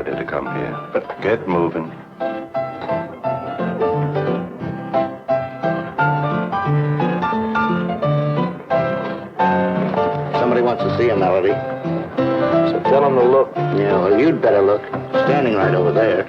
decided to come here. But get moving. Somebody wants to see you, Melody. So tell him to look. Yeah, well, you'd better look. Standing right over there.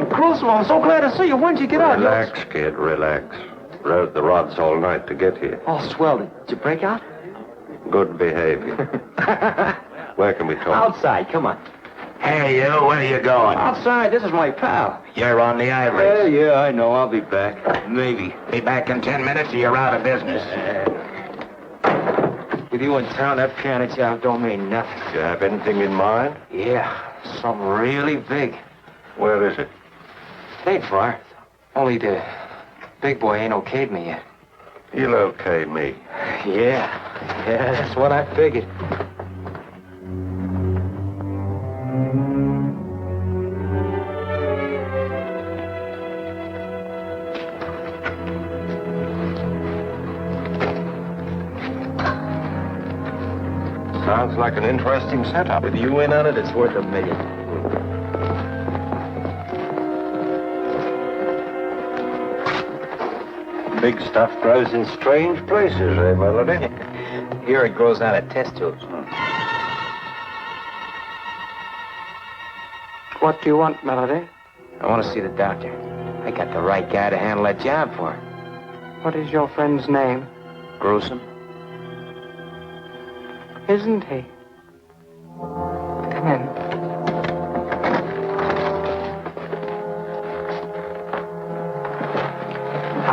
Gruesome, I'm so glad to see you. When'd you get out? Relax, kid, relax. Rode the rods all night to get here. Oh, swell. Did you break out? Good behavior. Where can we talk? Outside, come on. Hey, you, where are you going? Outside, this is my pal. You're on the ivory. Yeah, I know. I'll be back. Maybe. Be back in 10 minutes or you're out of business. With you in town, that piano job don't mean nothing. Do you have anything in mind? Yeah, something really big. Where is it? It ain't far. Only the big boy ain't okayed me yet. He'll okay me. Yeah, that's what I figured. Sounds like an interesting setup. With you in on it, it's worth $1 million. Big stuff grows in strange places, eh, Melody? Here it grows out of test tubes. What do you want, Melody? I want to see the doctor. I got the right guy to handle that job for her. What is your friend's name? Gruesome. Isn't he? Come in.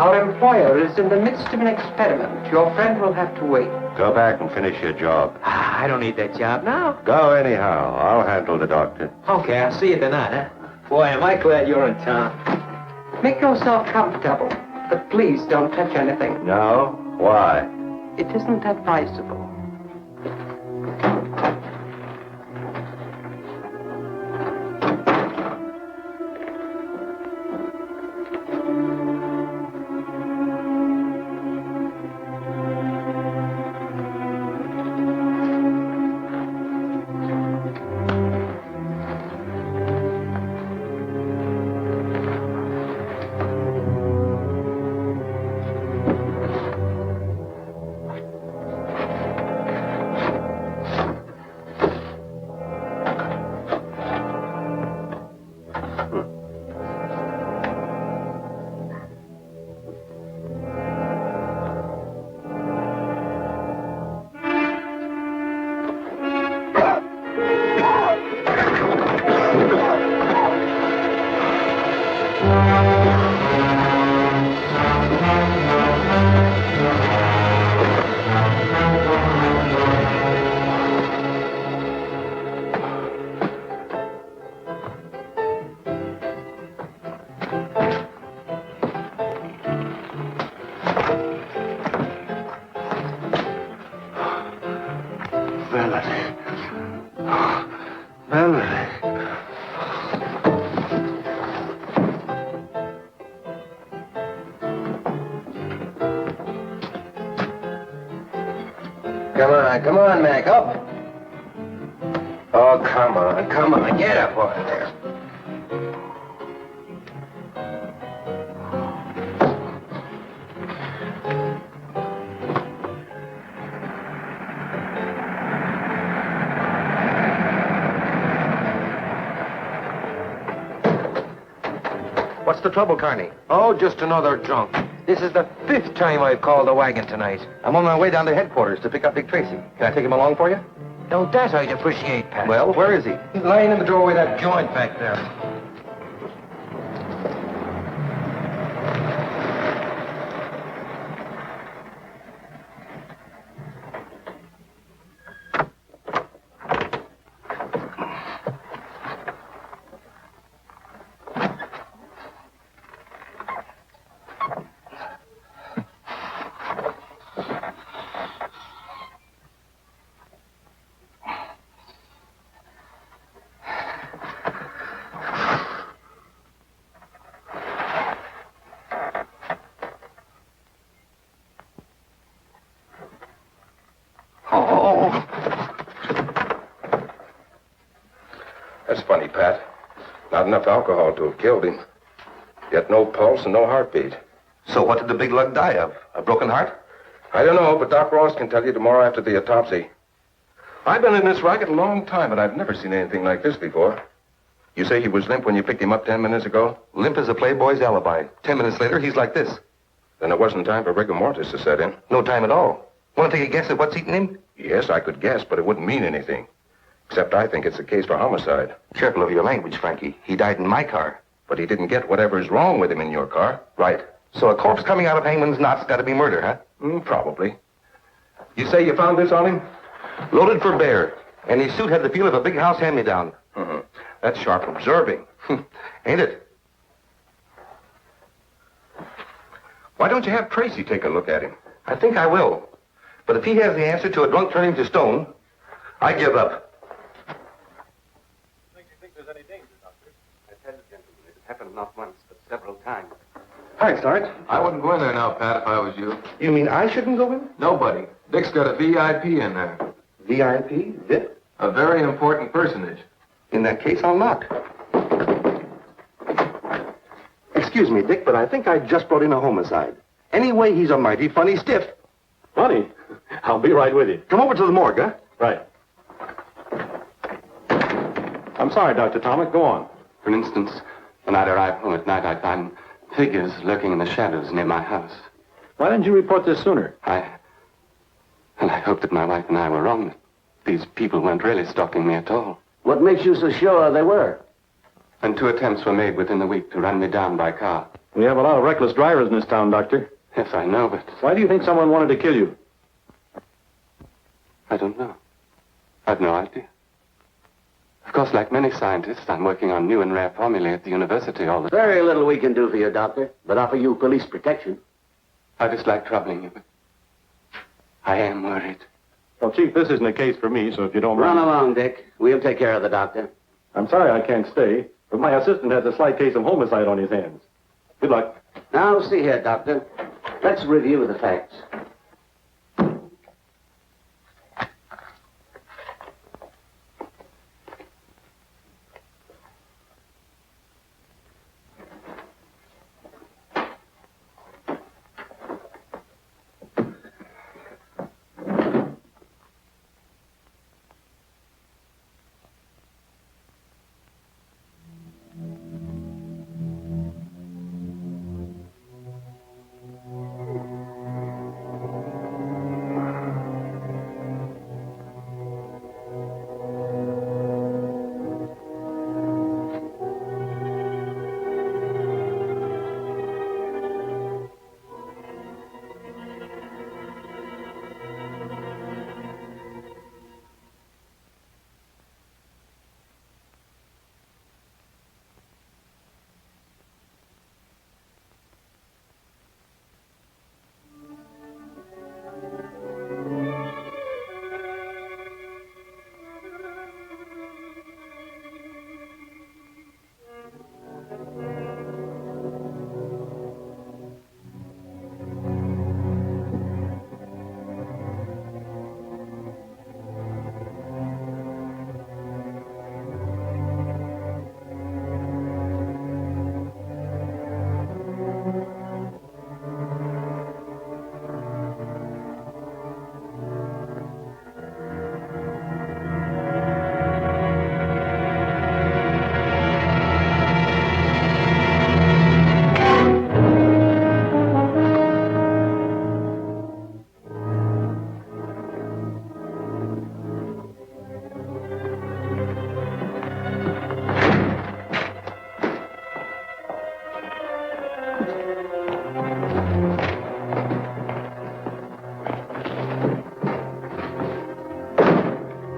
Our employer is in the midst of an experiment. Your friend will have to wait. Go back and finish your job. I don't need that job now. Go anyhow. I'll handle the doctor. Okay, I'll see you tonight, huh? Boy, am I glad you're in town. Make yourself comfortable, but please don't touch anything. No? Why? It isn't advisable. Come on, Mac, up. Oh, come on. Get up over there. What's the trouble, Carney? Oh, just another drunk. This is the 5th time I've called the wagon tonight. I'm on my way down to headquarters to pick up Big Tracy. Can I take him along for you? Now, that I'd appreciate, Pat. Well, where is he? He's lying in the doorway of that joint back there. That's funny, Pat. Not enough alcohol to have killed him. Yet no pulse and no heartbeat. So what did the big lug die of? A broken heart? I don't know, but Doc Ross can tell you tomorrow after the autopsy. I've been in this racket a long time, and I've never seen anything like this before. You say he was limp when you picked him up 10 minutes ago? Limp as a playboy's alibi. 10 minutes later, he's like this. Then it wasn't time for rigor mortis to set in. No time at all. Want to take a guess at what's eating him? Yes, I could guess, but it wouldn't mean anything. Except I think it's a case for homicide. Careful of your language, Frankie. He died in my car. But he didn't get whatever's wrong with him in your car. Right. So a corpse coming out of hangman's knot's got to be murder, huh? Probably. You say you found this on him? Loaded for bear. And his suit had the feel of a big house hand-me-down. That's sharp observing. Ain't it? Why don't you have Tracy take a look at him? I think I will. But if he has the answer to a drunk turning to stone, I give up. Do you think there's any danger, Doctor? I tell you, gentlemen, it happened not once, but several times. Thanks, Sarge. I wouldn't go in there now, Pat, if I was you. You mean I shouldn't go in? Nobody. Dick's got a VIP in there. VIP? Dick? A very important personage. In that case, I'll knock. Excuse me, Dick, but I think I just brought in a homicide. Anyway, he's a mighty funny stiff. Funny. I'll be right with you. Come over to the morgue, huh? Right. I'm sorry, Dr. Tomic. Go on. For instance, when I'd arrive home at night, I'd find figures lurking in the shadows near my house. Why didn't you report this sooner? I hoped that my wife and I were wrong, that these people weren't really stalking me at all. What makes you so sure they were? And 2 attempts were made within the week to run me down by car. We have a lot of reckless drivers in this town, Doctor. Yes, I know, but Why do you think someone wanted to kill you? I don't know. I've no idea. Of course, like many scientists, I'm working on new and rare formulae at the university all the time. Very little we can do for you, Doctor, but offer you police protection. I dislike troubling you, but I am worried. Well, Chief, this isn't a case for me, so if you don't Run mind... along, Dick. We'll take care of the doctor. I'm sorry I can't stay, but my assistant has a slight case of homicide on his hands. Good luck. Now, see here, Doctor. Let's review the facts.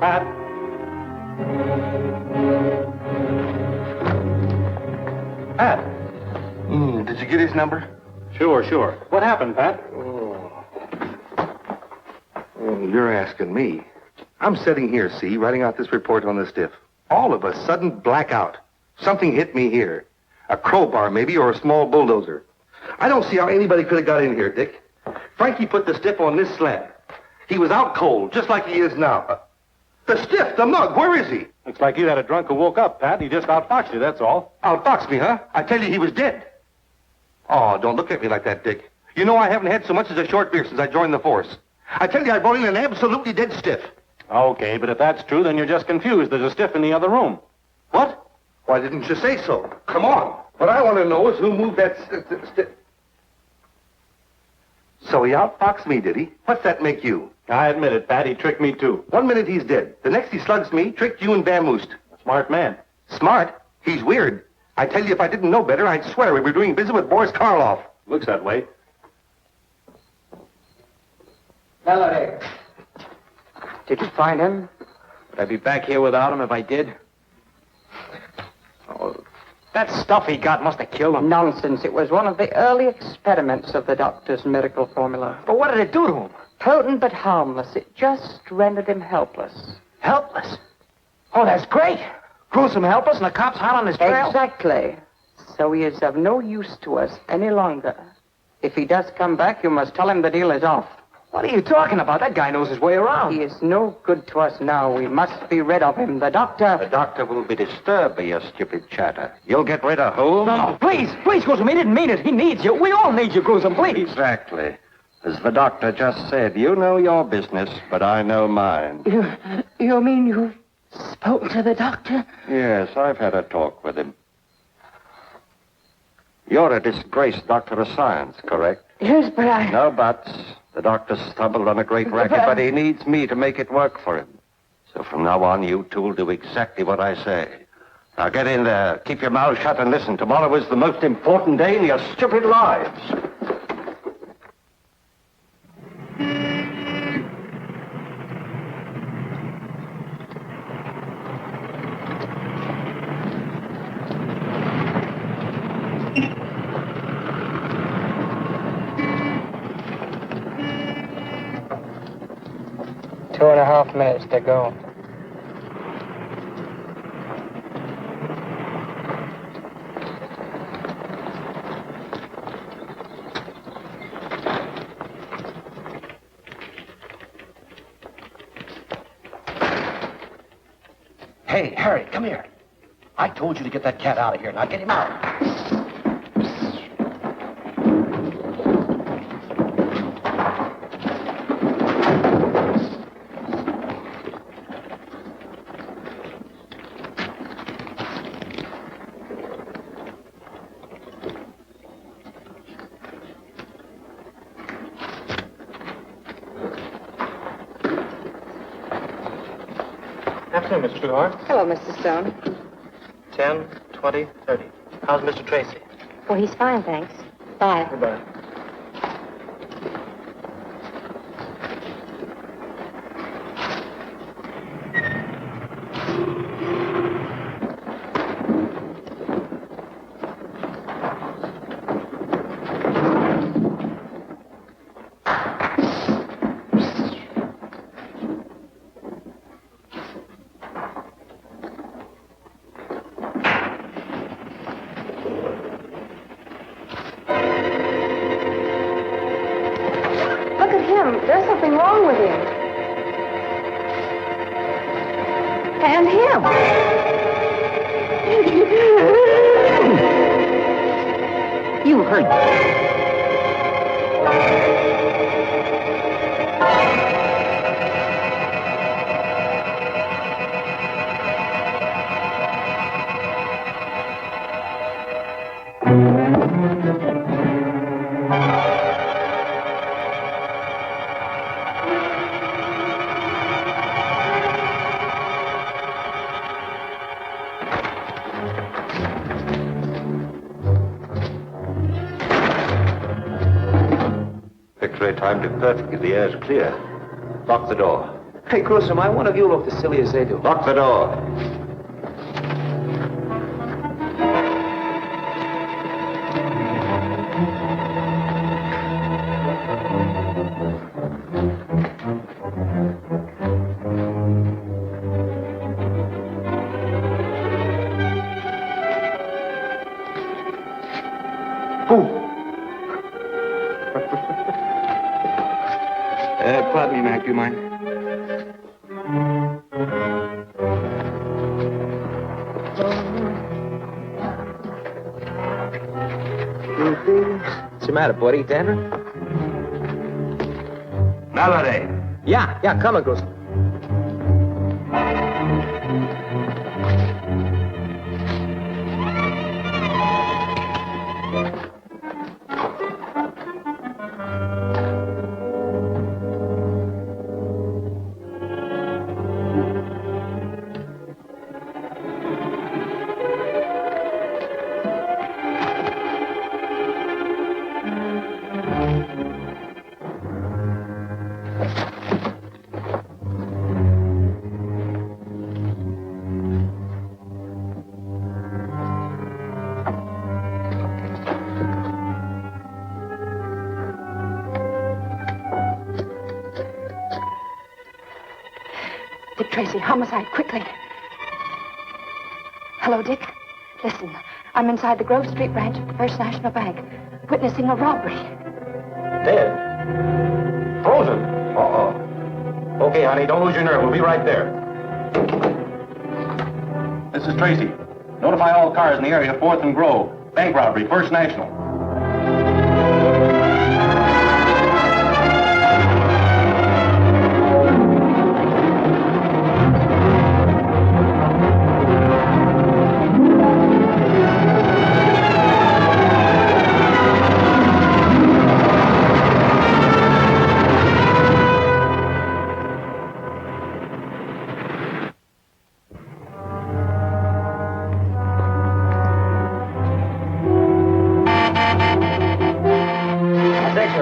Pat? Pat? Did you get his number? Sure. What happened, Pat? You're asking me. I'm sitting here, see, writing out this report on the stiff. All of a sudden, blackout. Something hit me here. A crowbar, maybe, or a small bulldozer. I don't see how anybody could have got in here, Dick. Frankie put the stiff on this slab. He was out cold, just like he is now. The stiff, the mug, where is he? Looks like you had a drunk who woke up, Pat. He just outfoxed you, that's all. Outboxed me, huh? I tell you, he was dead. Oh, don't look at me like that, Dick. You know I haven't had so much as a short beer since I joined the force. I tell you, I brought in an absolutely dead stiff. Okay, but if that's true, then you're just confused. There's a stiff in the other room. What? Why didn't you say so? Come on. What I want to know is who moved that stiff. So he outfoxed me, did he? What's that make you? I admit it, Pat. He tricked me, too. 1 minute he's dead. The next he slugs me, tricked you and vamoosed. Smart man. Smart? He's weird. I tell you, if I didn't know better, I'd swear we were doing business with Boris Karloff. Looks that way. Melody. Did you find him? Would I be back here without him if I did? Oh, that stuff he got must have killed him. Nonsense. It was one of the early experiments of the doctor's miracle formula. But what did it do to him? Potent but harmless. It just rendered him helpless. Helpless? Oh, that's great. Gruesome helpless and the cops hot on his trail? Exactly. So he is of no use to us any longer. If he does come back, you must tell him the deal is off. What are you talking about? That guy knows his way around. He is no good to us now. We must be rid of him. The doctor... The doctor will be disturbed by your stupid chatter. You'll get rid of Holmes? No, please, Gruesome. He didn't mean it. He needs you. We all need you, Gruesome, please. Exactly. As the doctor just said, you know your business, but I know mine. You mean you've spoken to the doctor? Yes, I've had a talk with him. You're a disgraced doctor of science, correct? Yes, but I... No buts. The doctor stumbled on a great racket, but he needs me to make it work for him. So from now on, you two will do exactly what I say. Now get in there, keep your mouth shut, and listen. Tomorrow is the most important day in your stupid lives. Two and a half minutes to go. Hey, Harry, come here. I told you to get that cat out of here. Now get him out. Afternoon, Mr. Trueheart. Hello, Mr. Stone. 10, 20, 30. How's Mr. Tracy? Well, he's fine, thanks. Bye. Goodbye. There's something wrong with him. And him. You heard me. X-ray timed it perfectly. The air's clear. Lock the door. Hey, Gruesome, I wonder if you look as silly as they do. Lock the door. Pardon me, Mac, do you mind? the matter, buddy? Dandruff? Melody. Yeah, coming, Gruesome. Dick Tracy, homicide, quickly. Hello, Dick. Listen, I'm inside the Grove Street branch of the First National Bank, witnessing a robbery. Dead? Frozen? Uh-oh. Okay, honey, don't lose your nerve. We'll be right there. This is Tracy. Notify all cars in the area, 4th and Grove. Bank robbery, First National.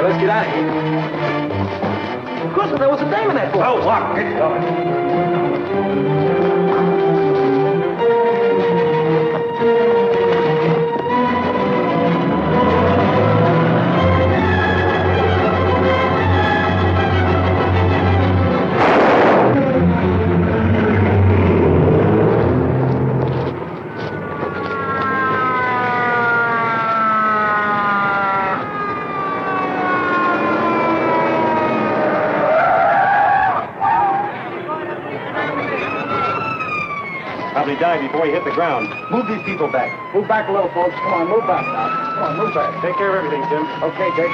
Let's get out of here. Of course, there was a dame in that boat. Oh, what? Get going. Probably died before he hit the ground. Move these people back. Move back a little, folks. Come on, move back now. Come on, move back. Take care of everything, Tim. Okay, Dick.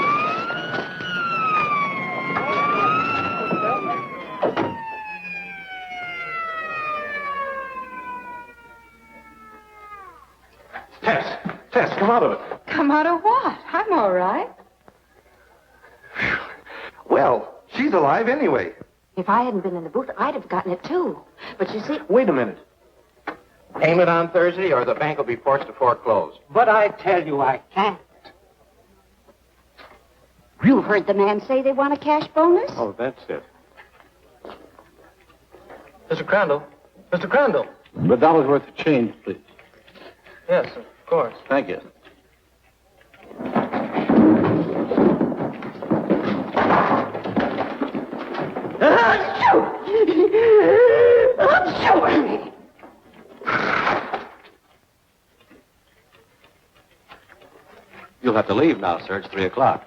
Tess, come out of it. Come out of what? I'm all right. Well, she's alive anyway. If I hadn't been in the booth, I'd have gotten it, too. But you see... Wait a minute. Payment on Thursday, or the bank will be forced to foreclose. But I tell you, I can't. You heard the man say they want a cash bonus? Oh, that's it. Mr. Crandall. Mr. Crandall. $1 worth of change, please. Yes, of course. Thank you. You'll have to leave now, sir. It's 3 o'clock.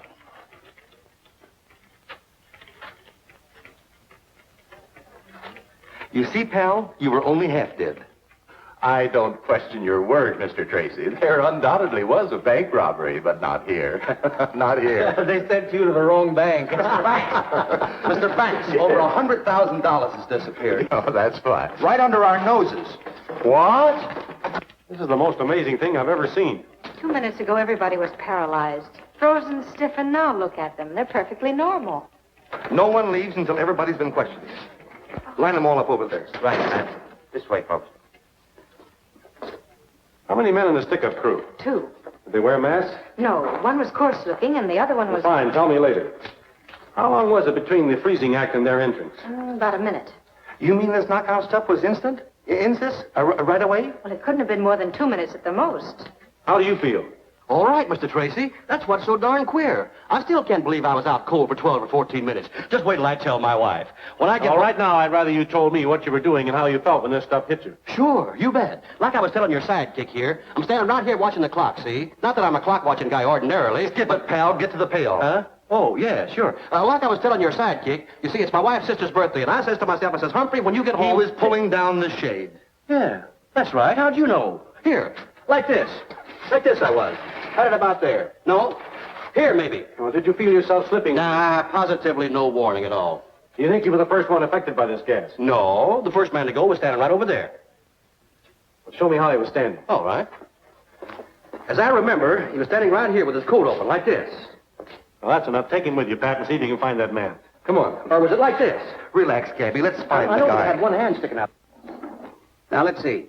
You see, pal, you were only half dead. I don't question your word, Mr. Tracy. There undoubtedly was a bank robbery, but not here. Not here. They sent you to the wrong bank. Mr. Banks. Mr. Banks, over $100,000 has disappeared. Oh, that's fine. Right under our noses. What? This is the most amazing thing I've ever seen. 2 minutes ago, everybody was paralyzed. Frozen stiff, and now look at them. They're perfectly normal. No one leaves until everybody's been questioned. Line them all up over there. Right, man. This way, folks. How many men in the stick-up crew? 2. Did they wear masks? No, one was coarse-looking, and the other one was... Fine, tell me later. How long was it between the freezing act and their entrance? About a minute. You mean this knockout stuff was instant? Insist? Right away? Well, it couldn't have been more than 2 minutes at the most. How do you feel? All right, Mr. Tracy. That's what's so darn queer. I still can't believe I was out cold for 12 or 14 minutes. Just wait till I tell my wife. When I get... All right, now, I'd rather you told me what you were doing and how you felt when this stuff hit you. Sure, you bet. Like I was telling your sidekick here, I'm standing right here watching the clock, see? Not that I'm a clock-watching guy ordinarily. Skip it, pal. Get to the payoff. Huh? Oh, yeah, sure. Like I was telling your sidekick, you see, it's my wife's sister's birthday, and I says to myself, I says, Humphrey, when you get He home... was pulling down the shade. Yeah, that's right. How'd you know? Here, like this. Like this I was. Had it about there. No. Here, maybe. Or did you feel yourself slipping? Nah, positively no warning at all. Do you think you were the first one affected by this gas? No, the first man to go was standing right over there. Well, show me how he was standing. All right. As I remember, he was standing right here with his coat open, like this. Well, that's enough. Take him with you, Pat, and see if you can find that man. Come on. Or was it like this? Relax, Gabby. Let's find I the know guy. he had one hand sticking out. Now, let's see.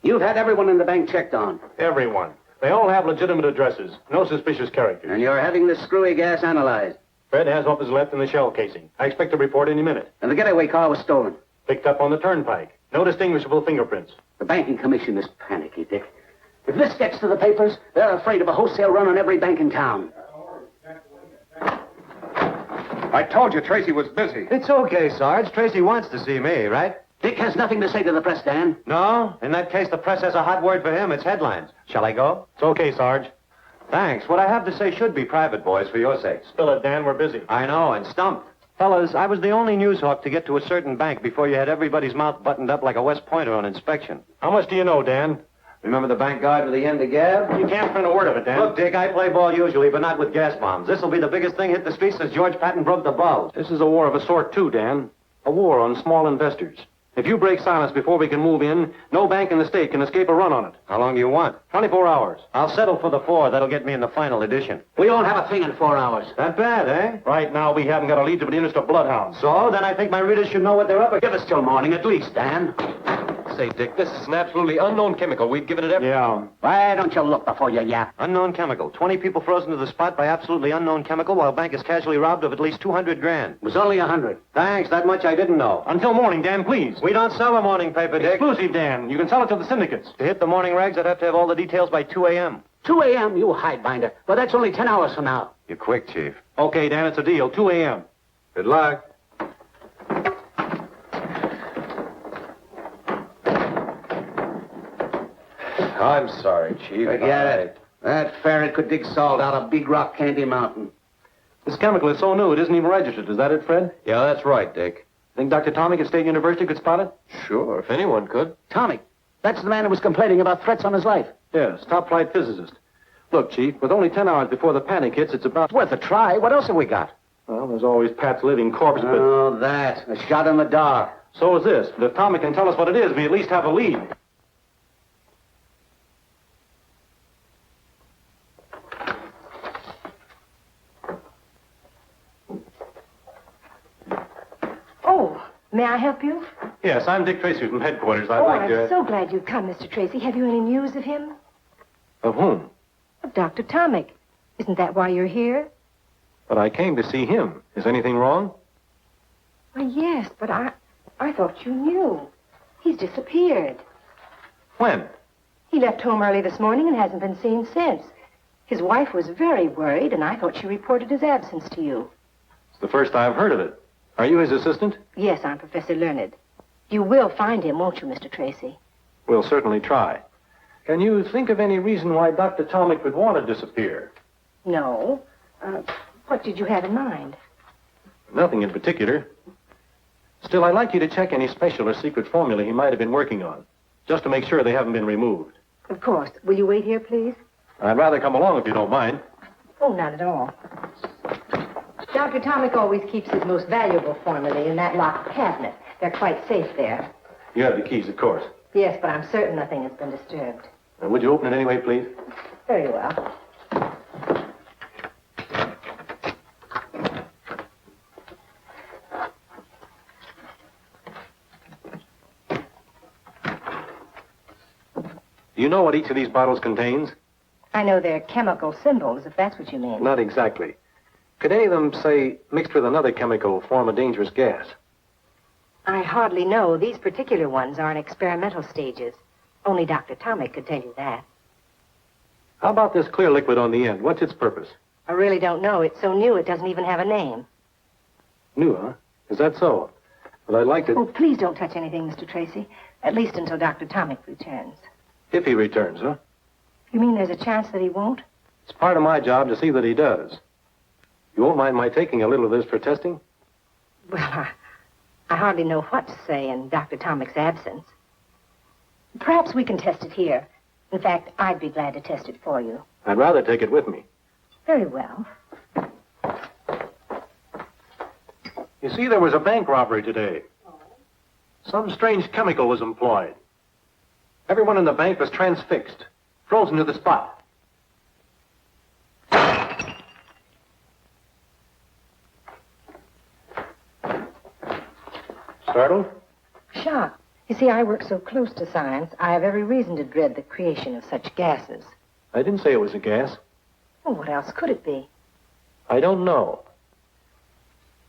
You've had everyone in the bank checked on. Everyone. They all have legitimate addresses. No suspicious characters. And you're having this screwy gas analyzed. Fred has what was left in the shell casing. I expect a report any minute. And the getaway car was stolen. Picked up on the turnpike. No distinguishable fingerprints. The banking commission is panicky, Dick. If this gets to the papers, they're afraid of a wholesale run on every bank in town. I told you Tracy was busy. It's okay, Sarge. Tracy wants to see me, right? Dick has nothing to say to the press, Dan. No? In that case, the press has a hot word for him. It's headlines. Shall I go? It's okay, Sarge. Thanks. What I have to say should be private, boys, for your sakes. Spill it, Dan. We're busy. I know, and stumped. Fellas, I was the only news hawk to get to a certain bank before you had everybody's mouth buttoned up like a West Pointer on inspection. How much do you know, Dan? Remember the bank guard with the end of gab? You can't print a word of it, Dan. Look, Dick, I play ball usually, but not with gas bombs. This'll be the biggest thing hit the streets since George Patton broke the bulge. This is a war of a sort, too, Dan. A war on small investors. If you break silence before we can move in, no bank in the state can escape a run on it. How long do you want? 24 hours. I'll settle for the 4. That'll get me in the final edition. We won't have a thing in 4 hours. That bad, eh? Right now, we haven't got a lead to the interest of bloodhounds. So, then I think my readers should know what they're up against. Give us till morning at least, Dan. Say, Dick, this is an absolutely unknown chemical. We've given it every... Yeah. Why don't you look before you yap? Unknown chemical. 20 people frozen to the spot by absolutely unknown chemical while bank is casually robbed of at least 200 grand. It was only 100. Thanks, that much I didn't know. Until morning, Dan, please. We don't sell a morning paper, Dick. Exclusive, Dan. You can sell it to the syndicates. To hit the morning rags, I'd have to have all the details by 2 a.m. 2 a.m., you hidebinder. But that's only 10 hours from now. You're quick, Chief. Okay, Dan, it's a deal. 2 a.m. Good luck. I'm sorry, Chief. Forget it. That ferret could dig salt out of Big Rock Candy Mountain. This chemical is so new, it isn't even registered. Is that it, Fred? Yeah, that's right, Dick. Think Dr. Tomic at State University could spot it? Sure, if anyone could. Tommy, that's the man who was complaining about threats on his life. Yes, top-flight physicist. Look, Chief, with only 10 hours before the panic hits, it's about... It's worth a try. What else have we got? Well, there's always Pat's living corpse, but... Oh, that. A shot in the dark. So is this. But if Tomic can tell us what it is, we at least have a lead. Oh, may I help you? Yes, I'm Dick Tracy from headquarters. I'd Oh, like to... I'm so glad you've come, Mr. Tracy. Have you any news of him? Of whom? Of Dr. Tomic. Isn't that why you're here? But I came to see him. Is anything wrong? Why, yes, but I thought you knew. He's disappeared. When? He left home early this morning and hasn't been seen since. His wife was very worried, and I thought she reported his absence to you. It's the first I've heard of it. Are you his assistant? Yes, I'm Professor Learned. You will find him, won't you, Mr. Tracy? We'll certainly try. Can you think of any reason why Dr. Tomic would want to disappear? No. What did you have in mind? Nothing in particular. Still, I'd like you to check any special or secret formula he might have been working on, just to make sure they haven't been removed. Of course. Will you wait here, please? I'd rather come along if you don't mind. Oh, not at all. Dr. Tomic always keeps his most valuable formulae in that locked cabinet. They're quite safe there. You have the keys, of course. Yes, but I'm certain nothing has been disturbed. Would you open it anyway, please? Very well. Do you know what each of these bottles contains? I know they're chemical symbols, if that's what you mean. Not exactly. Could any of them, say, mixed with another chemical, form a dangerous gas? I hardly know. These particular ones are in experimental stages. Only Dr. Tomic could tell you that. How about this clear liquid on the end? What's its purpose? I really don't know. It's so new it doesn't even have a name. New, huh? Is that so? Well, I'd like to... Oh, please don't touch anything, Mr. Tracy. At least until Dr. Tomic returns. If he returns, huh? You mean there's a chance that he won't? It's part of my job to see that he does. You won't mind my taking a little of this for testing? Well, I hardly know what to say in Dr. Tomic's absence. Perhaps we can test it here. In fact, I'd be glad to test it for you. I'd rather take it with me. Very well. You see, there was a bank robbery today. Some strange chemical was employed. Everyone in the bank was transfixed, frozen to the spot. Startled? Shocked. You see, I work so close to science, I have every reason to dread the creation of such gases. I didn't say it was a gas. Well, what else could it be? I don't know.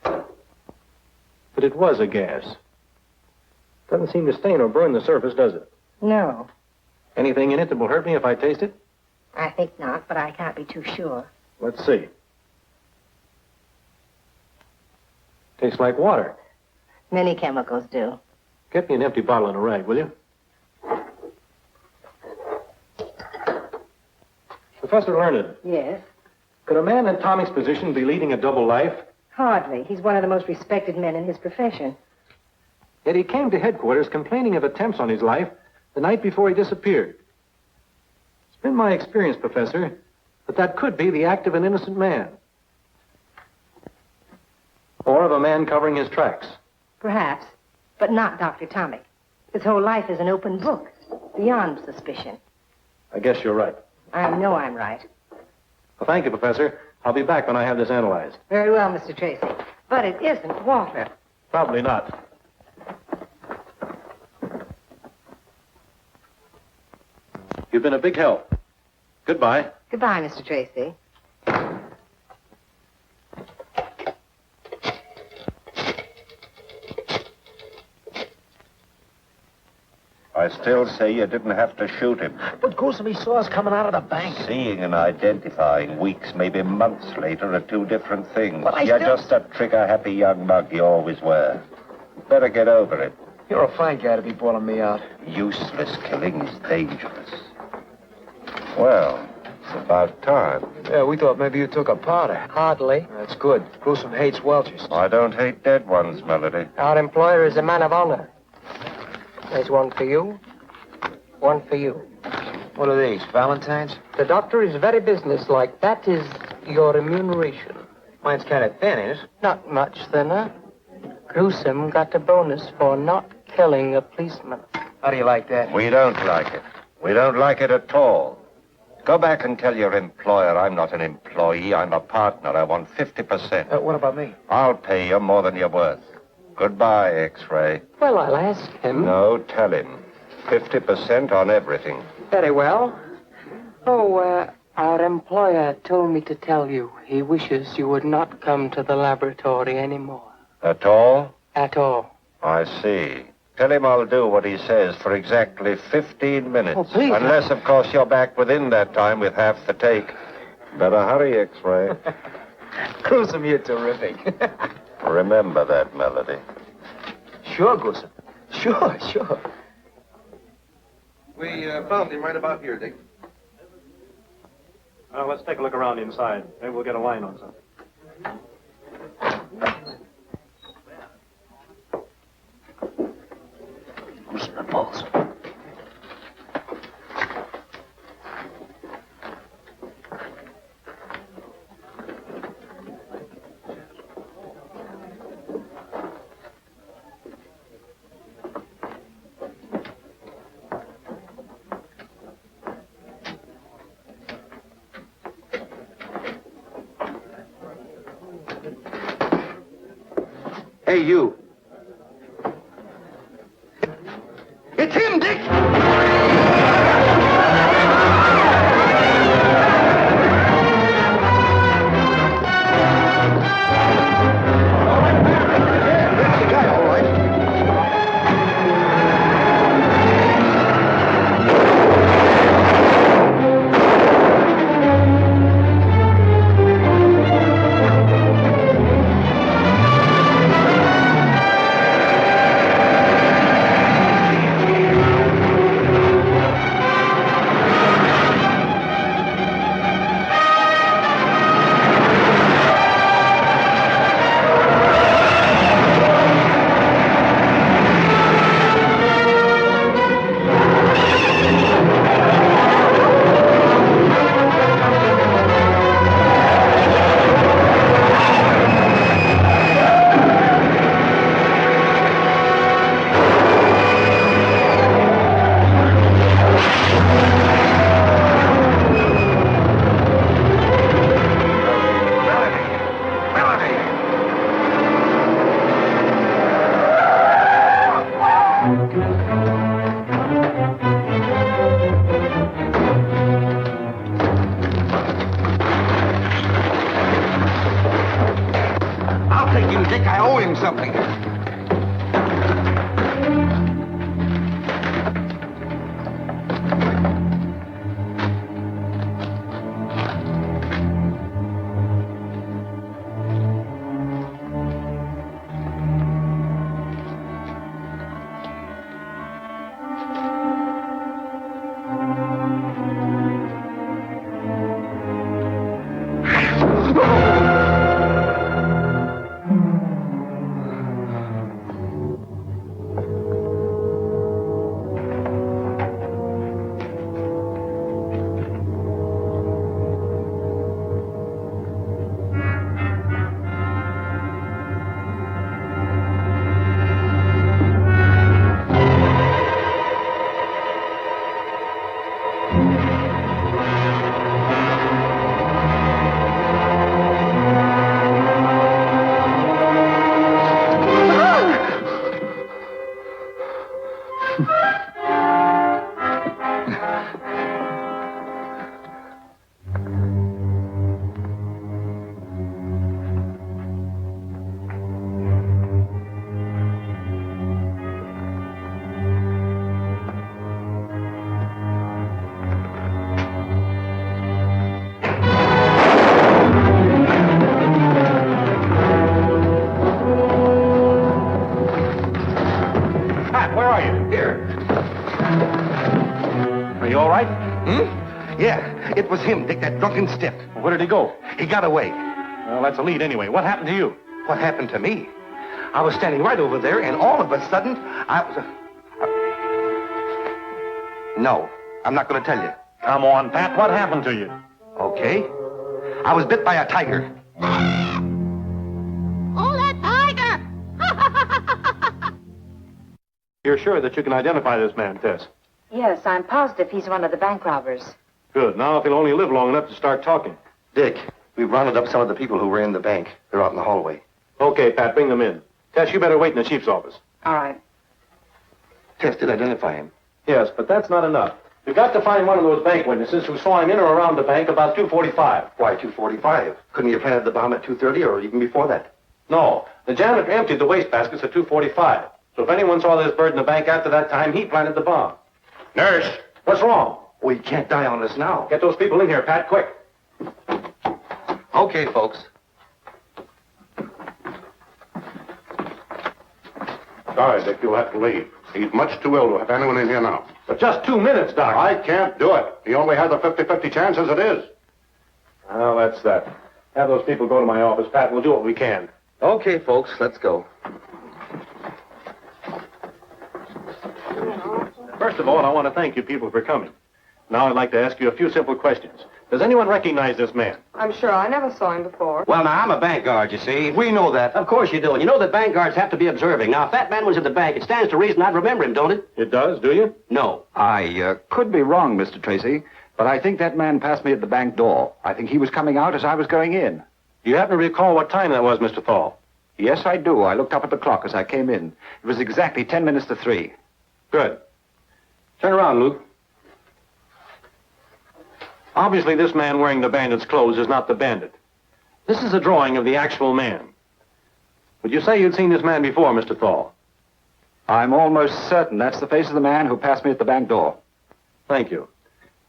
But it was a gas. Doesn't seem to stain or burn the surface, does it? No, Anything in it that will hurt me if I taste it? I think not, but I can't be too sure. Let's see. Tastes like water. Many chemicals do. Get me an empty bottle and a rag, will you? Professor Learned, Yes? could a man in Tommy's position be leading a double life? Hardly. He's one of the most respected men in his profession. Yet he came to headquarters complaining of attempts on his life the night before he disappeared. It's been my experience, Professor, that could be the act of an innocent man. Or of a man covering his tracks. Perhaps, but not Dr. Tomic. His whole life is an open book, beyond suspicion. I guess you're right. I know I'm right. Well, thank you, Professor. I'll be back when I have this analyzed. Very well, Mr. Tracy. But it isn't water. Probably not. You've been a big help. Goodbye. Goodbye, Mr. Tracy. I still say you didn't have to shoot him. But Gruesome, he saw us coming out of the bank. Seeing and identifying weeks, maybe months later are two different things. But You're still... just a trigger-happy young mug you always were. Better get over it. You're a fine guy to be bawling me out. Useless killing is dangerous. Well, it's about time. Yeah, we thought maybe you took a powder. Hardly. That's good. Gruesome hates Welchers. I don't hate dead ones, Melody. Our employer is a man of honor. There's one for you, one for you. What are these, Valentine's? The doctor is very businesslike. That is your remuneration. Mine's kind of thin, ain't it? Not much thinner. Gruesome got a bonus for not killing a policeman. How do you like that? We don't like it. We don't like it at all. Go back and tell your employer I'm not an employee. I'm a partner. I want 50%. What about me? I'll pay you more than you're worth. Goodbye, X-Ray. Well, I'll ask him. No, tell him. 50% on everything. Very well. Oh, our employer told me to tell you he wishes you would not come to the laboratory anymore. At all? At all. I see. Tell him I'll do what he says for exactly 15 minutes. Oh, please. Unless, of course, you're back within that time with half the take. Better hurry, X-Ray. Gruesome, you're terrific. Remember that, Melody. Sure, Gruesome. Sure. We found him right about here, Dick. Let's take a look around inside. Maybe we'll get a line on something. Loosen the pulse. Hey, you. It's him, Dick! doing something. Yeah, it was him, Dick, that drunken stiff. Where did he go? He got away. Well, that's a lead anyway. What happened to you? What happened to me? I was standing right over there, and all of a sudden, I was... No, I'm not going to tell you. Come on, Pat. What happened to you? Okay. I was bit by a tiger. Oh, that tiger! You're sure that you can identify this man, Tess? Yes, I'm positive he's one of the bank robbers. Good. Now, if he'll only live long enough to start talking. Dick, we've rounded up some of the people who were in the bank. They're out in the hallway. Okay, Pat, bring them in. Tess, you better wait in the chief's office. All right. Tess did identify him. Yes, but that's not enough. We've got to find one of those bank witnesses who saw him in or around the bank about 2:45. Why 2:45? Couldn't he have planted the bomb at 2:30 or even before that? No. The janitor emptied the wastebaskets at 2:45. So if anyone saw this Byrd in the bank after that time, he planted the bomb. Nurse! What's wrong? We can't die on us now. Get those people in here, Pat, quick. Okay, folks. Sorry, Dick, you'll have to leave. He's much too ill to have anyone in here now. But just 2 minutes, Doc. I can't do it. He only has a 50-50 chance as it is. Well, that's that. Have those people go to my office, Pat. We'll do what we can. Okay, folks, let's go. First of all, I want to thank you people for coming. Now I'd like to ask you a few simple questions. Does anyone recognize this man? I'm sure I never saw him before. Well, now, I'm a bank guard, you see. We know that. Of course you do. And you know that bank guards have to be observing. Now, if that man was at the bank, it stands to reason I'd remember him, don't it? It does, do you? No. I could be wrong, Mr. Tracy, but I think that man passed me at the bank door. I think he was coming out as I was going in. Do you happen to recall what time that was, Mr. Thal? Yes, I do. I looked up at the clock as I came in. It was exactly 10 minutes to 3. Good. Turn around, Luke. Obviously, this man wearing the bandit's clothes is not the bandit. This is a drawing of the actual man. Would you say you'd seen this man before, Mr. Thal? I'm almost certain that's the face of the man who passed me at the bank door. Thank you.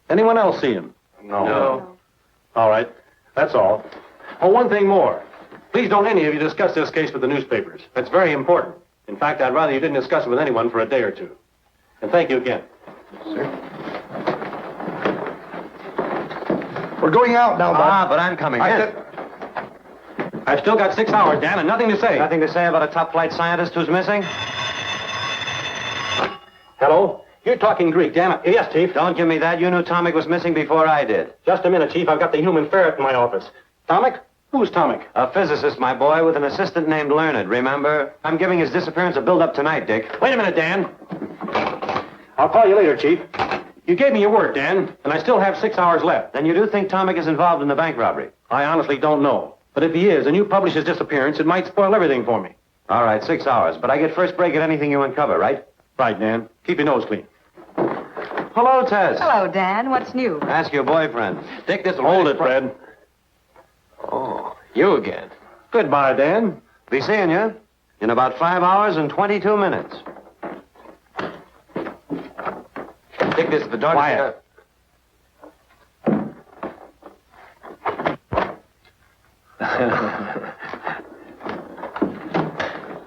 Anyone else see him? No. All right. That's all. Oh, one thing more. Please don't any of you discuss this case with the newspapers. That's very important. In fact, I'd rather you didn't discuss it with anyone for a day or two. And thank you again. Sir? We're going out now, Bob. But I'm coming I in. said... I've still got 6 hours, Dan, and nothing to say. Nothing to say about a top-flight scientist who's missing? Hello? You're talking Greek, damn it. Yes, Chief. Don't give me that. You knew Tomic was missing before I did. Just a minute, Chief. I've got the human ferret in my office. Tomic? Who's Tomic? A physicist, my boy, with an assistant named Learned, remember? I'm giving his disappearance a build-up tonight, Dick. Wait a minute, Dan. I'll call you later, Chief. You gave me your word, Dan, and I still have 6 hours left. Then you do think Tomic is involved in the bank robbery? I honestly don't know. But if he is, and you publish his disappearance, it might spoil everything for me. All right, 6 hours. But I get first break at anything you uncover, right? Right, Dan. Keep your nose clean. Hello, Tess. Hello, Dan. What's new? Ask your boyfriend. Dick, this will... Hold it, Fred. Oh, you again. Goodbye, Dan. Be seeing you. In about 5 hours and 22 minutes. Take this to the door. Quiet.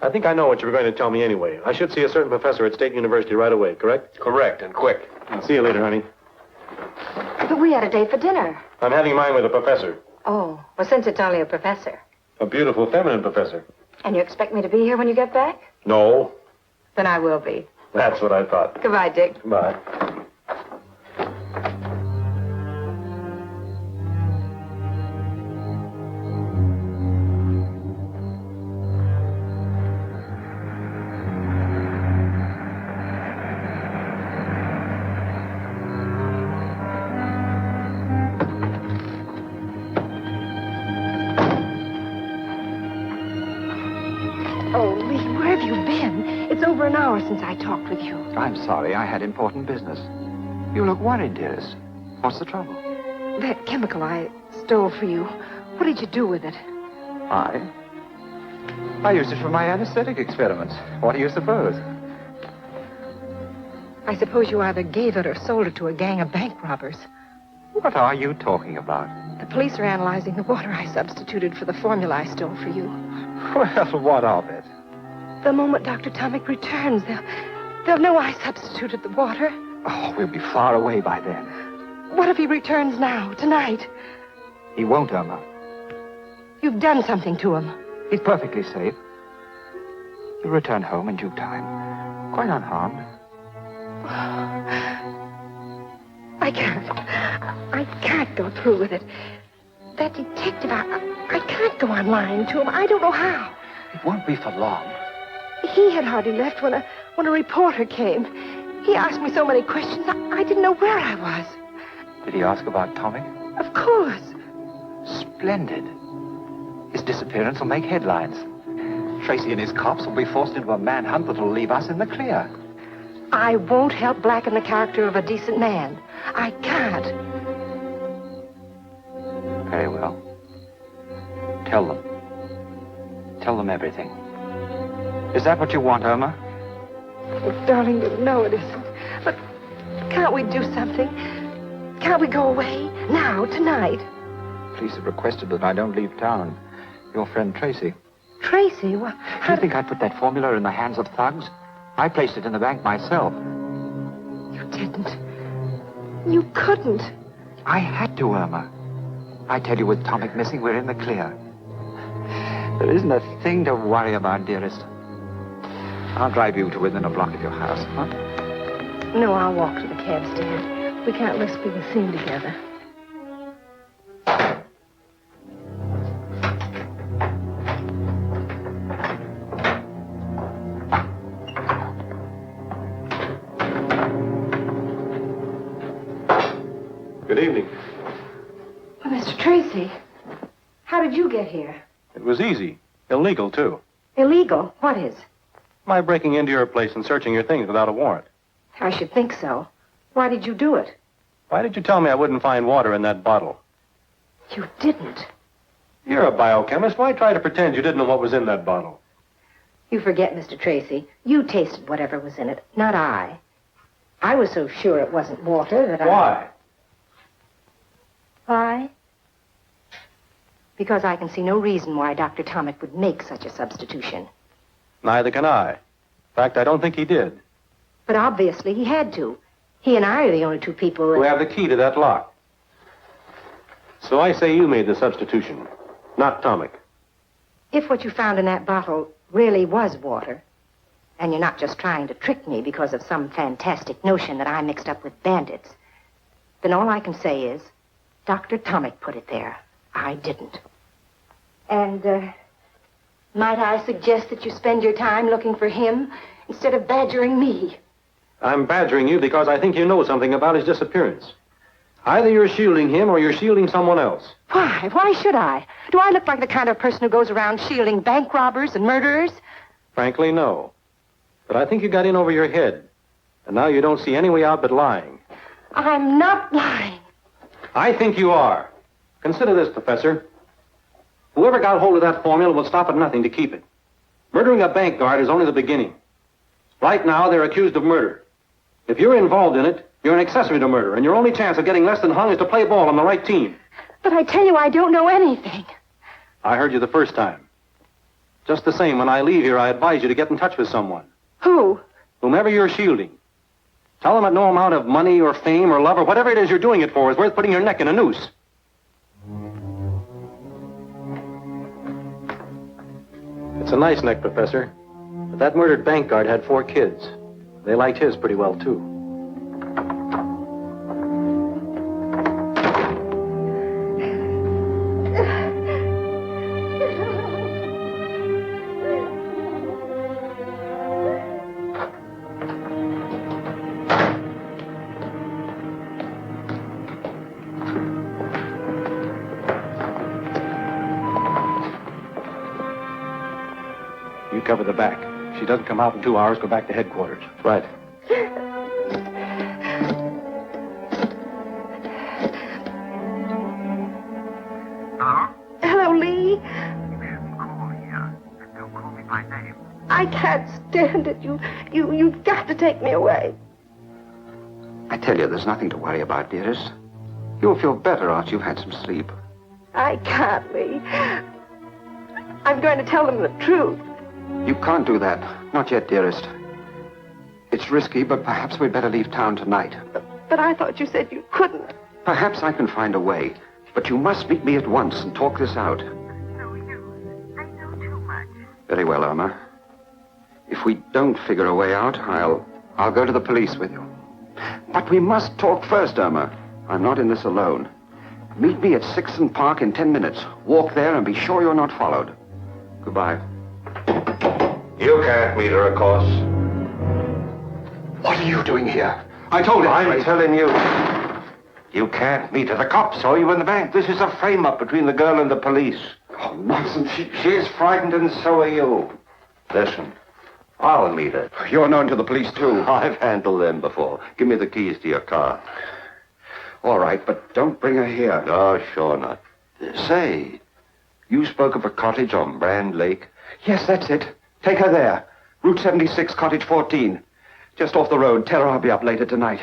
I think I know what you were going to tell me anyway. I should see a certain professor at State University right away, correct? Correct, and quick. I'll see you later, honey. But we had a date for dinner. I'm having mine with a professor. Oh, well, since it's only a professor. A beautiful feminine professor. And you expect me to be here when you get back? No. Then I will be. That's what I thought. Goodbye, Dick. Bye. Oh, Lee, where have you been? It's over an hour since I talked with you. I'm sorry, I had important business. You look worried, dearest. What's the trouble? That chemical I stole for you, what did you do with it? I used it for my anesthetic experiments. What do you suppose? I suppose you either gave it or sold it to a gang of bank robbers. What are you talking about? The police are analyzing the water I substituted for the formula I stole for you. Well, what of it? The moment Dr. Tomic returns, they'll know I substituted the water. Oh, we'll be far away by then. What if he returns now, tonight? He won't, Irma. You've done something to him. He's perfectly safe. He'll return home in due time, quite unharmed. I can't go through with it. That detective, I can't go on lying to him. I don't know how. It won't be for long. He had hardly left when a reporter came. He asked me so many questions, I didn't know where I was. Did he ask about Tomic? Of course. Splendid. His disappearance will make headlines. Tracy and his cops will be forced into a manhunt that'll leave us in the clear. I won't help blacken the character of a decent man. I can't. Very well. Tell them. Tell them everything. Is that what you want, Irma? Oh, darling, you know it isn't. But can't we do something? Can't we go away? Now, tonight? Police have requested that I don't leave town. Your friend Tracy. Tracy? What? Do you think I put that formula in the hands of thugs? I placed it in the bank myself. You didn't. You couldn't. I had to, Irma. I tell you, with Tomic missing, we're in the clear. There isn't a thing to worry about, dearest. I'll drive you to within a block of your house, huh? No, I'll walk to the cab stand. We can't risk being seen together. Good evening. Well, Mr. Tracy, how did you get here? It was easy. Illegal, too. Illegal? What is? My breaking into your place and searching your things without a warrant. I should think so. Why did you do it? Why did you tell me I wouldn't find water in that bottle? You didn't. You're a biochemist. Why try to pretend you didn't know what was in that bottle? You forget, Mr. Tracy. You tasted whatever was in it, not I. I was so sure it wasn't water that Why? Why? Because I can see no reason why Dr. Tomic would make such a substitution. Neither can I. In fact, I don't think he did. But obviously he had to. He and I are the only two people Who have the key to that lock. So I say you made the substitution, not Tomic. If what you found in that bottle really was water, and you're not just trying to trick me because of some fantastic notion that I mixed up with bandits, then all I can say is Dr. Tomic put it there. I didn't. And, might I suggest that you spend your time looking for him instead of badgering me? I'm badgering you because I think you know something about his disappearance. Either you're shielding him or you're shielding someone else. Why? Why should I? Do I look like the kind of person who goes around shielding bank robbers and murderers? Frankly, no. But I think you got in over your head. And now you don't see any way out but lying. I'm not lying. I think you are. Consider this, Professor. Whoever got hold of that formula will stop at nothing to keep it. Murdering a bank guard is only the beginning. Right now, they're accused of murder. If you're involved in it, you're an accessory to murder, and your only chance of getting less than hung is to play ball on the right team. But I tell you, I don't know anything. I heard you the first time. Just the same, when I leave here, I advise you to get in touch with someone. Who? Whomever you're shielding. Tell them that no amount of money or fame or love or whatever it is you're doing it for is worth putting your neck in a noose. It's a nice neck, Professor. But that murdered bank guard had 4 kids. They liked his pretty well, too. You cover the back. If she doesn't come out in 2 hours, go back to headquarters. Right. Hello, Lee. Don't call me by name. I can't stand it. You've got to take me away. I tell you, there's nothing to worry about, dearest. You'll feel better after you've had some sleep. I can't, Lee. I'm going to tell them the truth. You can't do that. Not yet, dearest. It's risky, but perhaps we'd better leave town tonight. But I thought you said you couldn't. Perhaps I can find a way. But you must meet me at once and talk this out. No use. I know too much. Very well, Irma. If we don't figure a way out, I'll go to the police with you. But we must talk first, Irma. I'm not in this alone. Meet me at 6th Park in 10 minutes. Walk there and be sure you're not followed. Goodbye. You can't meet her, of course. What are you doing here? I told him. I'm telling you. You can't meet her. The cops saw you in the bank. This is a frame-up between the girl and the police. Oh, nonsense. She's frightened and so are you. Listen, I'll meet her. You're known to the police, too. I've handled them before. Give me the keys to your car. All right, but don't bring her here. No, sure not. Say, you spoke of a cottage on Brand Lake. Yes, that's it. Take her there. Route 76, Cottage 14. Just off the road. Tell her I'll be up later tonight.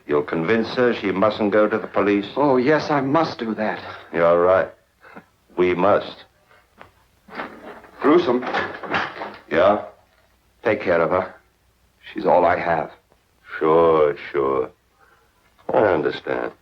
You'll convince her she mustn't go to the police? Oh, yes, I must do that. You're right. We must. Gruesome. Yeah? Take care of her. She's all I have. Sure. I understand.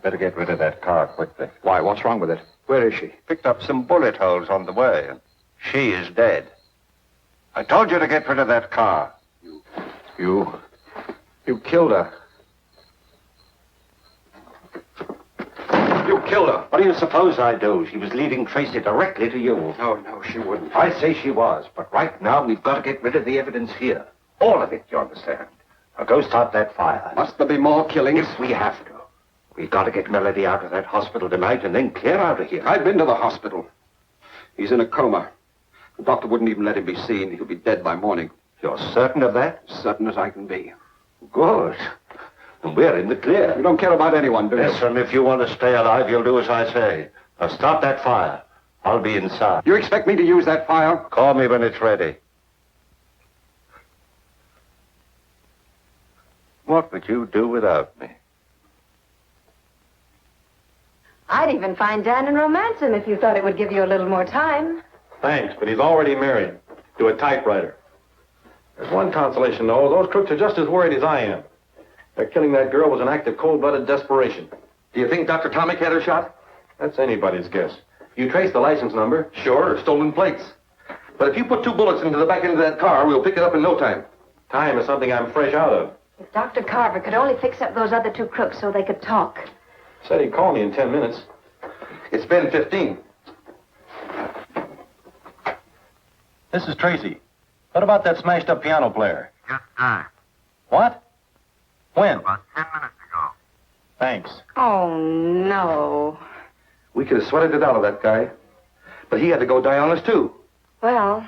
Better get rid of that car quickly. Why, what's wrong with it? Where is she? Picked up some bullet holes on the way, and she is dead. I told you to get rid of that car. You killed her. You killed her. What do you suppose I do? She was leading Tracy directly to you. No, she wouldn't. I say she was, but right now we've got to get rid of the evidence here. All of it, you understand. Now go start that fire. Must there be more killings? If we have to. We've got to get Melody out of that hospital tonight and then clear out of here. I've been to the hospital. He's in a coma. The doctor wouldn't even let him be seen. He'll be dead by morning. You're certain of that? Certain as I can be. Good. And we're in the clear. You don't care about anyone, do you? Listen, if you want to stay alive, you'll do as I say. Now stop that fire. I'll be inside. You expect me to use that fire? Call me when it's ready. What would you do without me? I'd even find Dan and romance him if you thought it would give you a little more time. Thanks, but he's already married to a typewriter. There's one consolation, though. Those crooks are just as worried as I am. Their killing that girl was an act of cold-blooded desperation. Do you think Dr. Tomic had her shot? That's anybody's guess. You trace the license number? Sure, or stolen plates. But if you put 2 bullets into the back end of that car, we'll pick it up in no time. Time is something I'm fresh out of. If Dr. Carver could only fix up those other 2 crooks so they could talk. Said he'd call me in 10 minutes. It's been 15. This is Tracy. What about that smashed-up piano player? Just died. What? When? About 10 minutes ago. Thanks. Oh, no. We could have sweated it out of that guy. But he had to go die on us, too. Well,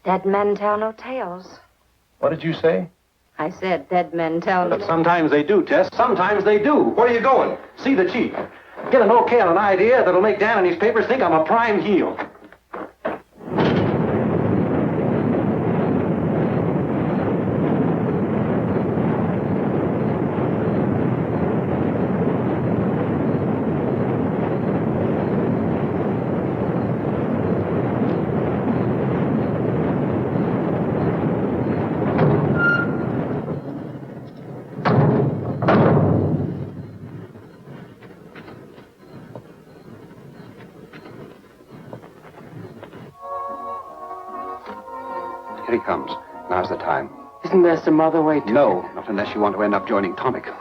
dead men tell no tales. What did you say? I said dead men tell no But sometimes they do, Tess. Sometimes they do. Where are you going? See the chief. Get an okay on an idea that'll make Dan and his papers think I'm a prime heel. Here he comes. Now's the time. Isn't there some other way to... No, not unless you want to end up joining Tomic.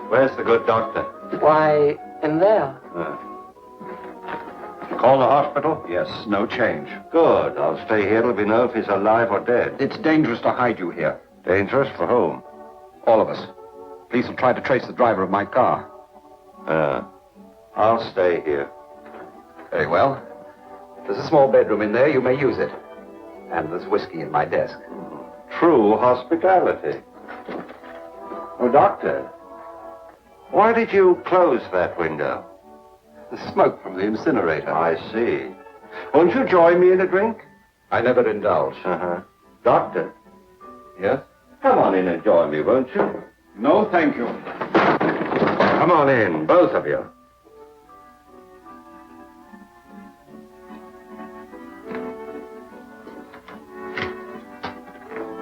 Where's the good doctor? Why, in there. Call the hospital? Yes, no change. Good. I'll stay here till we know if he's alive or dead. It's dangerous to hide you here. Dangerous for whom? All of us. Police will try to trace the driver of my car. I'll stay here. Very well. There's a small bedroom in there. You may use it. And there's whiskey in my desk. True hospitality. Oh, doctor, why did you close that window? The smoke from the incinerator. I see. Won't you join me in a drink? I never indulge. Doctor, Yes? come on in and join me, won't you? No, thank you. Come on in, both of you.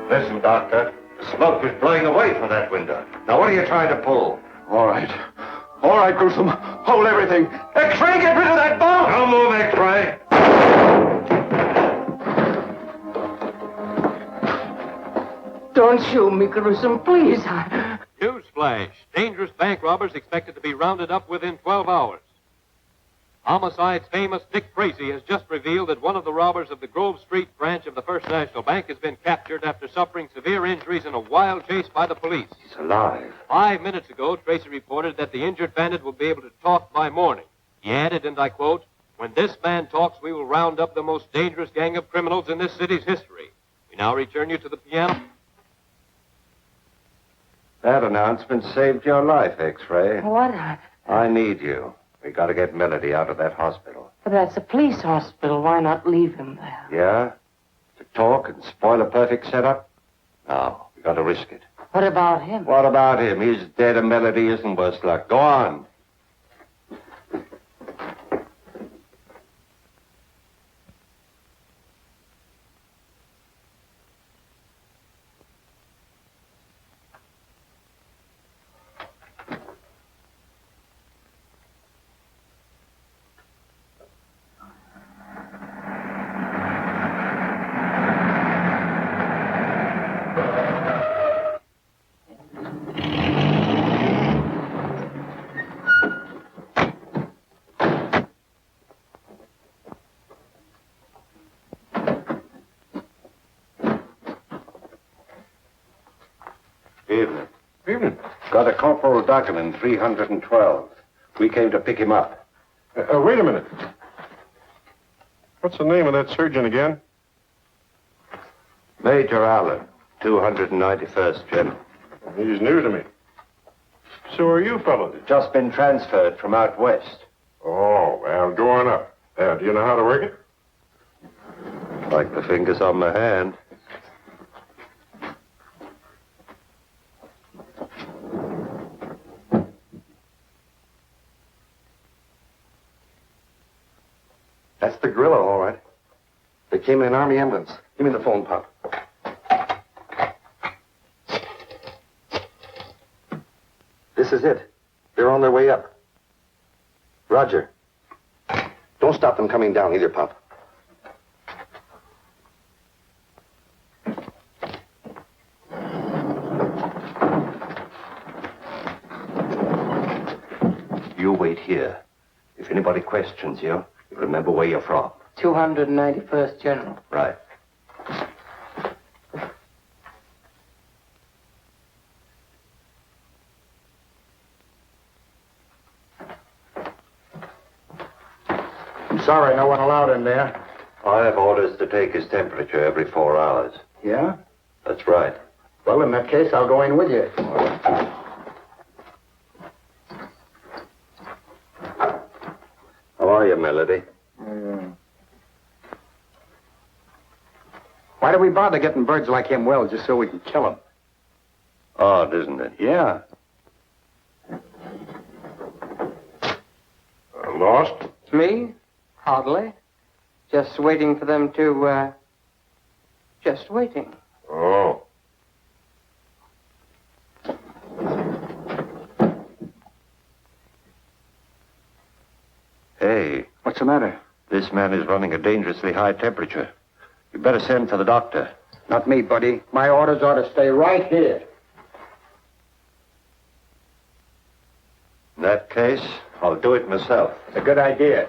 Listen, Doctor. The smoke was blowing away from that window. Now, what are you trying to pull? All right. All right, Gruesome. Hold everything. X-ray, get rid of that bomb! Don't move, X-ray. Don't shoot me, Gruesome, please. Newsflash. Dangerous bank robbers expected to be rounded up within 12 hours. Homicide's famous Dick Tracy has just revealed that one of the robbers of the Grove Street branch of the First National Bank has been captured after suffering severe injuries in a wild chase by the police. He's alive. 5 minutes ago, Tracy reported that the injured bandit will be able to talk by morning. He added, and I quote, "When this man talks, we will round up the most dangerous gang of criminals in this city's history." We now return you to the piano. That announcement saved your life, X-ray. What? I need you. We got to get Melody out of that hospital. But that's a police hospital. Why not leave him there? Yeah? To talk and spoil a perfect setup? No, we got to risk it. What about him? What about him? He's dead and Melody isn't worse luck. Go on. Evening. Evening. Got a Corporal Duggan in 312. We came to pick him up. Wait a minute. What's the name of that surgeon again? Major Allen, 291st General. He's new to me. So are you fellows? Just been transferred from out west. Oh, well, go on up. Do you know how to work it? Like the fingers on my hand. That's the gorilla, all right. They came in an army ambulance. Give me the phone, Pop. This is it. They're on their way up. Roger. Don't stop them coming down either, Pop. You wait here. If anybody questions you, remember where you're from. 291st General. Right. I'm sorry, no one allowed in there. I have orders to take his temperature every 4 hours. Yeah? That's right. Well, in that case, I'll go in with you. How are you, Melody? Why do we bother getting birds like him well just so we can kill them? Odd, isn't it? Yeah. Lost? Me? Hardly. Just waiting for them to, just waiting. Oh. Hey. What's the matter? This man is running a dangerously high temperature. You better send for the doctor. Not me, buddy. My orders are to stay right here. In that case, I'll do it myself. It's a good idea.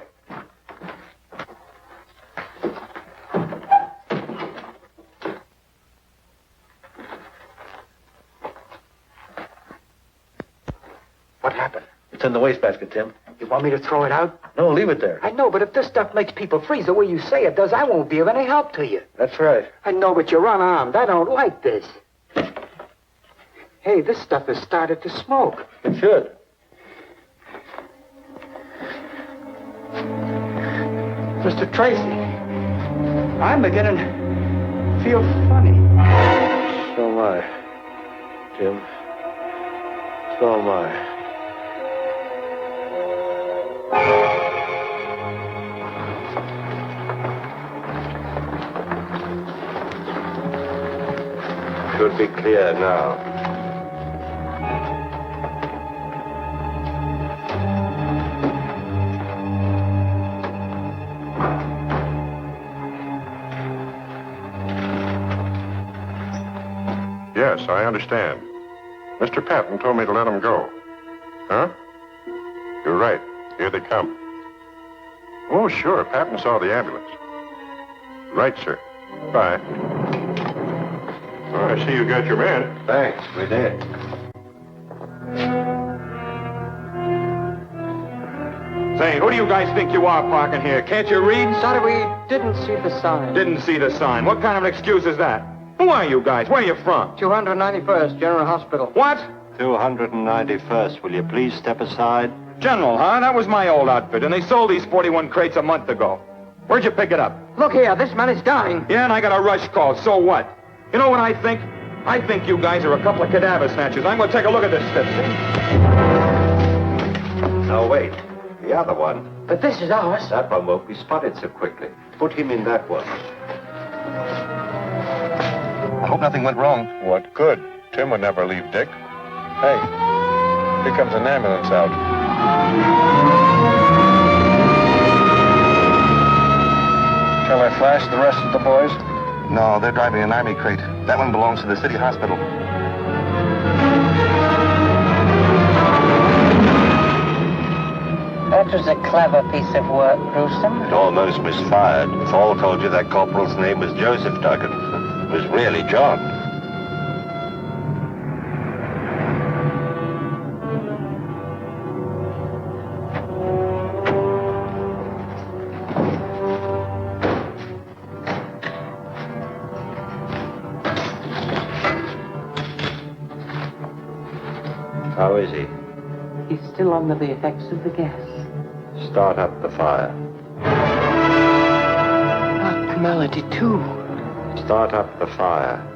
What happened? It's in the wastebasket, Tim. You want me to throw it out? No, leave it there. I know, but if this stuff makes people freeze the way you say it does, I won't be of any help to you. That's right. I know, but you're unarmed. I don't like this. Hey, this stuff has started to smoke. It should. Mr. Tracy, I'm beginning to feel funny. So am I, Jim. So am I. Should be clear now. Yes, I understand. Mr. Patton told me to let him go. Huh? You're right. Here they come. Oh, sure. Patton saw the ambulance. Right, sir. Bye. Oh, I see you got your man. Thanks, we did. Say, who do you guys think you are parking here? Can't you read? Sorry, we didn't see the sign. Didn't see the sign. What kind of an excuse is that? Who are you guys? Where are you from? 291st General Hospital. What? 291st. Will you please step aside? General, huh? That was my old outfit, and they sold these 41 crates a month ago. Where'd you pick it up? Look here, this man is dying. Yeah, and I got a rush call. So what? You know what I think? I think you guys are a couple of cadaver snatchers. I'm going to take a look at this stiff thing. Now, wait. The other one. But this is ours. That one won't be spotted so quickly. Put him in that one. I hope nothing went wrong. What good? Tim would never leave Dick. Hey, here comes an ambulance out. Shall I flash the rest of the boys? No, they're driving an army crate. That one belongs to the city hospital. That was a clever piece of work, Gruesome. It almost misfired. Fall told you that corporal's name was Joseph Duggan. It was really John. How is he? He's still under the effects of the gas. Start up the fire. Not Melody, too. Start up the fire.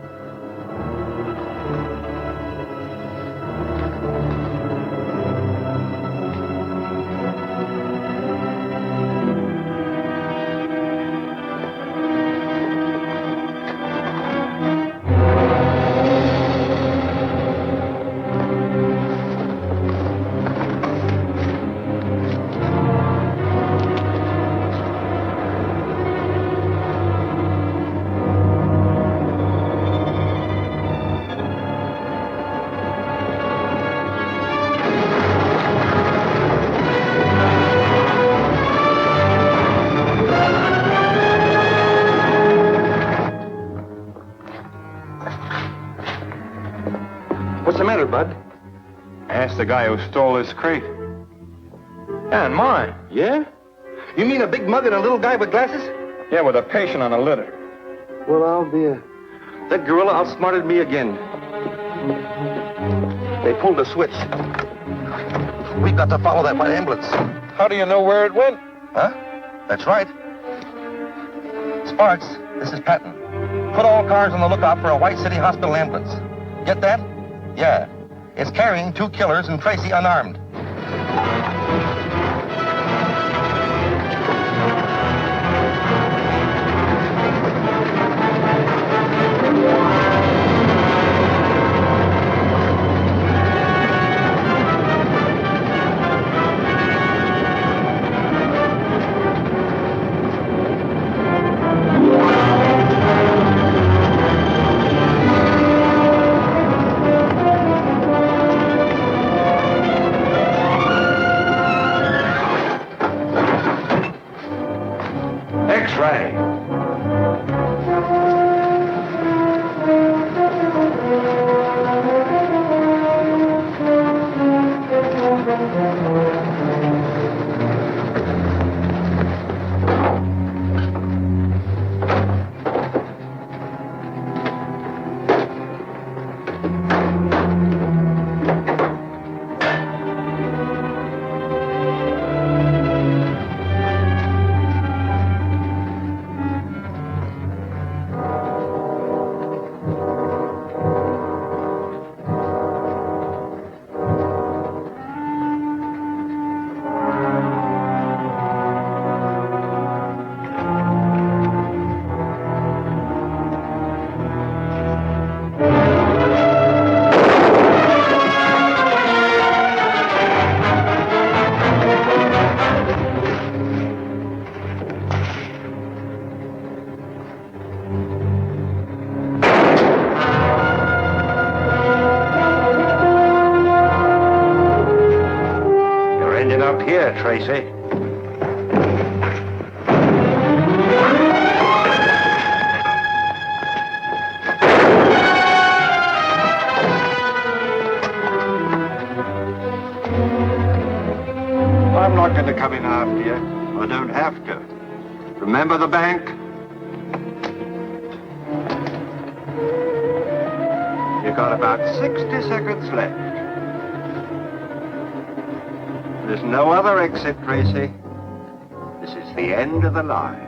What's the matter, Bud? Ask the guy who stole this crate. Yeah, and mine. Yeah? You mean a big mug and a little guy with glasses? Yeah, with a patient on a litter. Well, I'll be a... That gorilla outsmarted me again. They pulled a switch. We've got to follow that white ambulance. How do you know where it went? Huh? That's right. Sparks, this is Patton. Put all cars on the lookout for a White City Hospital ambulance. Get that? Yeah. It's carrying 2 killers and Tracy unarmed. X-ray. Up here, Tracy. I'm not going to come in after you. I don't have to. Remember the bank? You've got about 60 seconds left. There's no other exit, Tracy. This is the end of the line.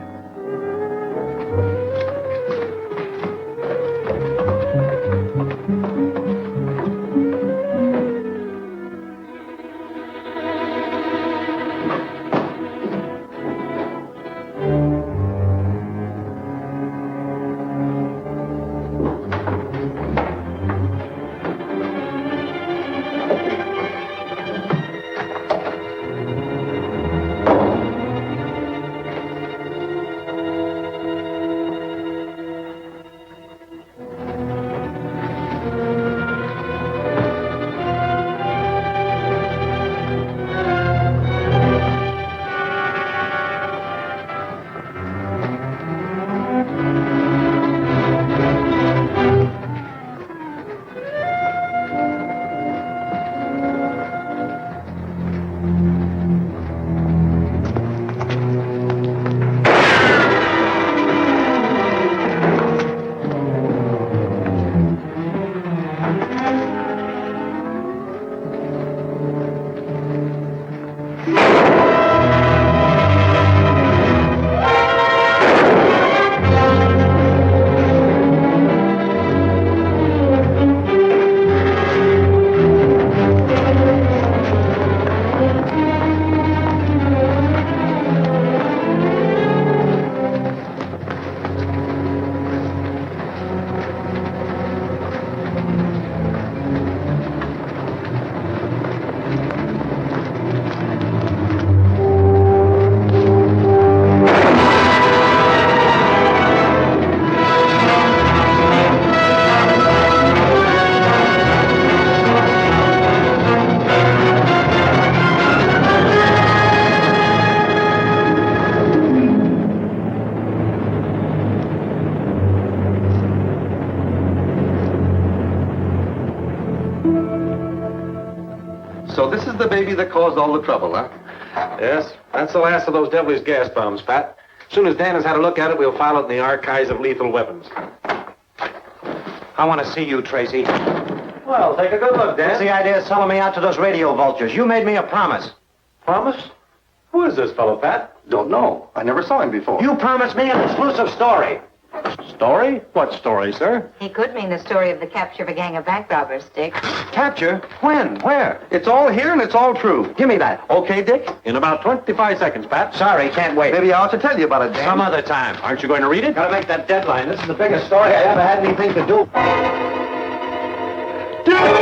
So this is the baby that caused all the trouble, huh? Yes, that's the last of those devilish gas bombs, Pat. As soon as Dan has had a look at it, we'll file it in the archives of lethal weapons. I want to see you, Tracy. Well, take a good look, Dan. What's the idea of selling me out to those radio vultures? You made me a promise. Promise? Who is this fellow, Pat? Don't know. I never saw him before. You promised me an exclusive story. Story? What story, sir? He could mean the story of the capture of a gang of bank robbers, Dick. Capture? When? Where? It's all here and it's all true. Give me that. Okay, Dick. In about 25 seconds, Pat. Sorry, can't wait. Maybe I ought to tell you about it, Dan. Some other time. Aren't you going to read it? Gotta make that deadline. This is the biggest story I ever had anything to do. Do it!